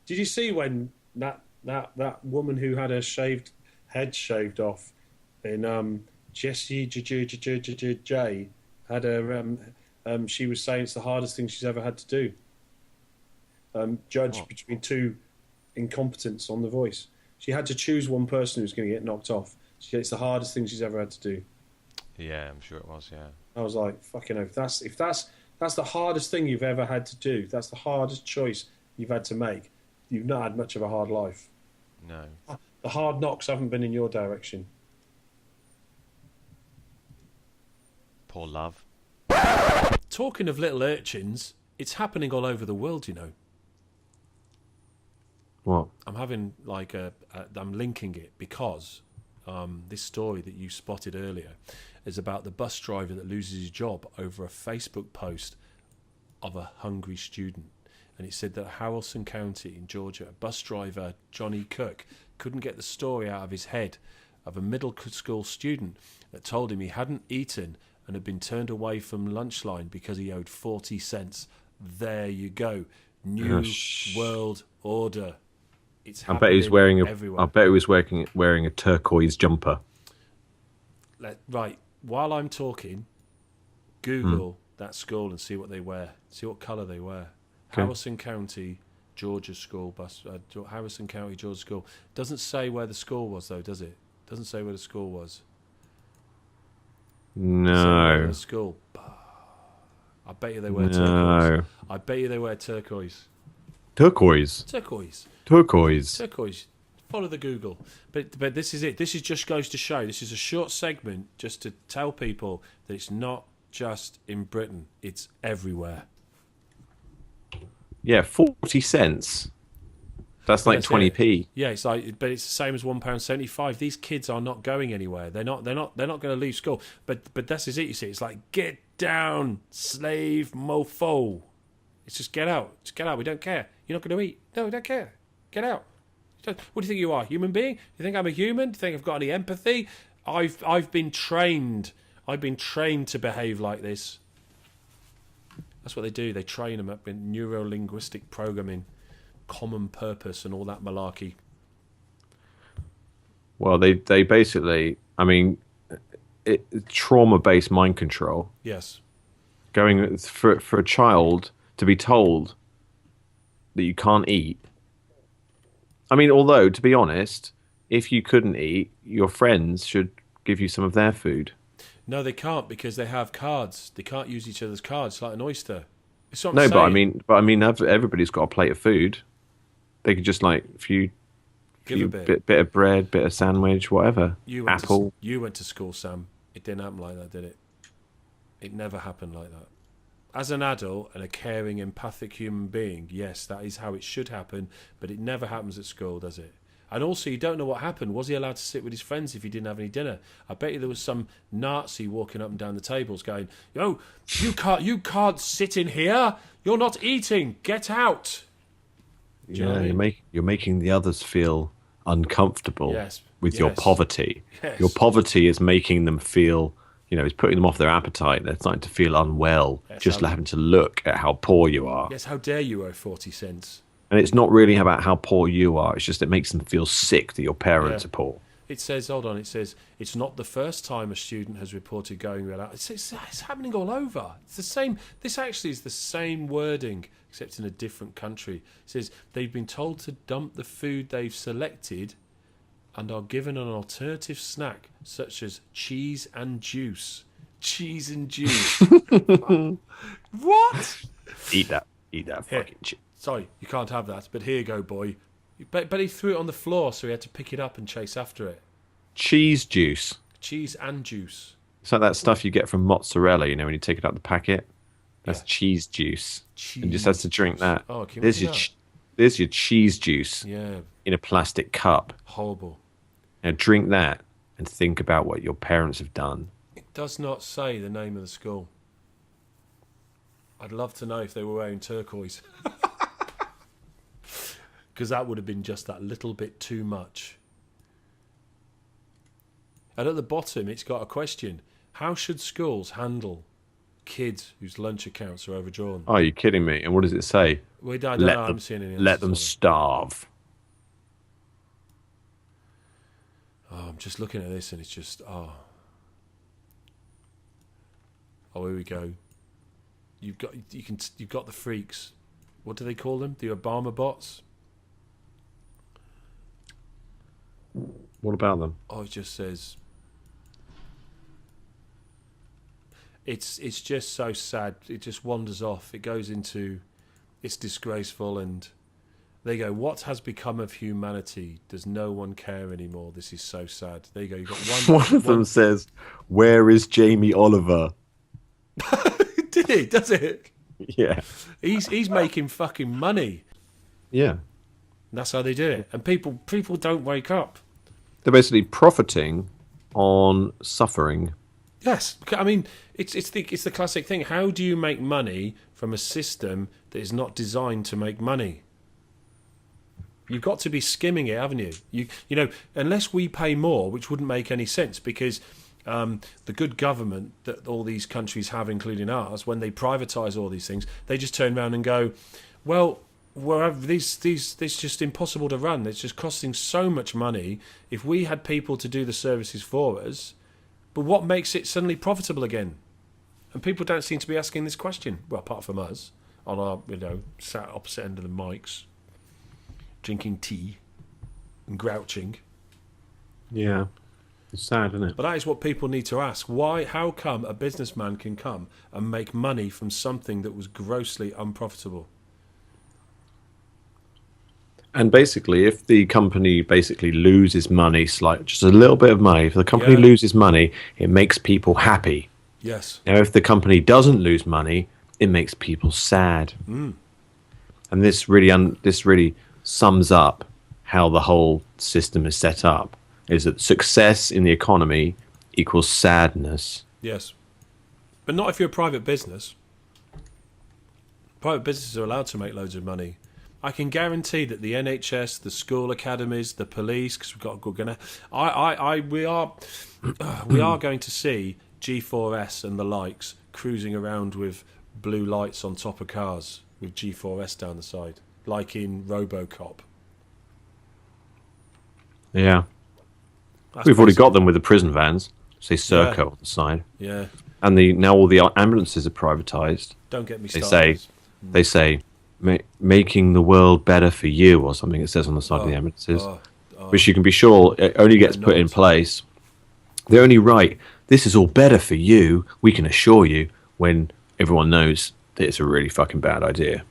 Did you see when that woman who had her shaved head shaved off in Jessie J had her she was saying it's the hardest thing she's ever had to do. Judge What? between two incompetents on The Voice. She had to choose one person who was going to get knocked off. She said it's the hardest thing she's ever had to do. Yeah, I'm sure it was. Yeah. I was like, fucking hell, if that's the hardest thing you've ever had to do, if that's the hardest choice you've had to make, you've not had much of a hard life. No. The hard knocks haven't been in your direction. Poor love. Talking of little urchins, it's happening all over the world, you know. What? I'm having I'm linking it because this story that you spotted earlier is about the bus driver that loses his job over a Facebook post of a hungry student. And it said that Haralson County in Georgia, bus driver Johnny Cook couldn't get the story out of his head of a middle school student that told him he hadn't eaten and had been turned away from lunchline because he owed 40 cents. There you go. New world order. It's I bet he's wearing everywhere. I bet he was wearing a turquoise jumper. Right, while I'm talking, Google that school and see what they wear. See what colour they wear. Okay. Harrison County, Georgia school bus. Harrison County, Georgia school. Doesn't say where the school was though, does it? Doesn't say where the school was. Say where No. the school. I bet you they wear No. turquoise. I bet you they wear turquoise. Turquoise. Turquoise. Turquoise. Turquoise. Follow the Google. But this is it. This is just goes to show. This is a short segment just to tell people that it's not just in Britain. It's everywhere. Yeah, 40 cents. That's like That's 20p. Yeah, it's like, but it's the same as £1.75. These kids are not going anywhere. They're not going to leave school. But this is it. You see, it's like get down, slave mofo. It's just get out. Just get out. We don't care. You're not going to eat. No, we don't care. Get out. What do you think you are? Human being? You think I'm a human? Do you think I've got any empathy? I've been trained. I've been trained to behave like this. That's what they do. They train them up in neuro-linguistic programming, common purpose, and all that malarkey. Well, they basically, I mean, trauma-based mind control. Yes. Going for a child to be told that you can't eat. I mean, although to be honest, if you couldn't eat, your friends should give you some of their food. No, they can't because they have cards. They can't use each other's cards like an oyster. It's what I'm No, saying. but I mean, everybody's got a plate of food. They could just like Give a bit. bit of bread, bit of sandwich, whatever. Apple. You went to school, Sam. It didn't happen like that, did it? It never happened like that. As an adult and a caring, empathic human being, yes, that is how it should happen, but it never happens at school, does it? And also, you don't know what happened. Was he allowed to sit with his friends if he didn't have any dinner? I bet you there was some Nazi walking up and down the tables going, "Yo, you can't sit in here. You're not eating. Get out." Do you know what I mean? You're making the others feel uncomfortable Yes, with your yes, poverty. yes. Your poverty is making them feel, it's putting them off their appetite. They're starting to feel unwell Yes, just having to look at how poor you are. Yes, how dare you owe 40 cents? And it's not really about how poor you are. It's just it makes them feel sick that your parents Yeah. are poor. It says, hold on, it says, it's not the first time a student has reported going without. It's happening all over. It's the same. This actually is the same wording, except in a different country. It says they've been told to dump the food they've selected and are given an alternative snack, such as cheese and juice. Cheese and juice. What? Eat that Here. fucking shit. Sorry, you can't have that, but here you go, boy. But he threw it on the floor, so he had to pick it up and chase after it. Cheese juice. Cheese and juice. It's like that stuff you get from mozzarella, when you take it out the packet. That's Yeah. cheese juice. Cheese. And just has to drink that. Oh, can you there's imagine your that? there's your cheese juice Yeah, in a plastic cup. horrible. Now drink that and think about what your parents have done. It does not say the name of the school. I'd love to know if they were wearing turquoise. Because that would have been just that little bit too much. And at the bottom, it's got a question. How should schools handle kids whose lunch accounts are overdrawn. Oh, you're kidding me. And what does it say? I don't know. I haven't seen any Let answers them on it. starve. Oh, I'm just looking at this and it's just oh, here we go. You've got the freaks. What do they call them? The Obama bots. What about them? Oh, it just says. It's just so sad. It just wanders off. It goes into, it's disgraceful, and they go, what has become of humanity? Does no one care anymore? This is so sad. There you go. You've got one. One of them says, "Where is Jamie Oliver?" Did he? Does it? Yeah. He's making fucking money. Yeah. And that's how they do it. And people don't wake up. They're basically profiting on suffering. Yes, I mean it's the classic thing. How do you make money from a system that is not designed to make money? You've got to be skimming it, haven't you? You know, unless we pay more, which wouldn't make any sense, because the good government that all these countries have, including ours, when they privatise all these things, they just turn around and go, well, this just impossible to run. It's just costing so much money. If we had people to do the services for us, but what makes it suddenly profitable again? And people don't seem to be asking this question. Well, apart from us, on our, sat opposite end of the mics, drinking tea and grouching. Yeah. It's sad, isn't it? But that is what people need to ask. How come a businessman can come and make money from something that was grossly unprofitable? And basically, if the company basically loses money, just a little bit of money, if the company loses money, it makes people happy. Yes. Now, if the company doesn't lose money, it makes people sad. Mm. And this really sums up how the whole system is set up. Is that success in the economy equals sadness? Yes. But not if you're a private business. Private businesses are allowed to make loads of money. I can guarantee that the NHS, the school academies, the police, because we are going to see G4S and the likes cruising around with blue lights on top of cars with G4S down the side, like in RoboCop. Yeah. That's We've already basically- got them with the prison vans, say Serco on the side. Yeah. And now all the ambulances are privatised. Don't get me They started. say, making the world better for you, or something it says on the side of the ambulances. Which you can be sure it only gets put in place. They only write, "This is all better for you, we can assure you," when everyone knows that it's a really fucking bad idea.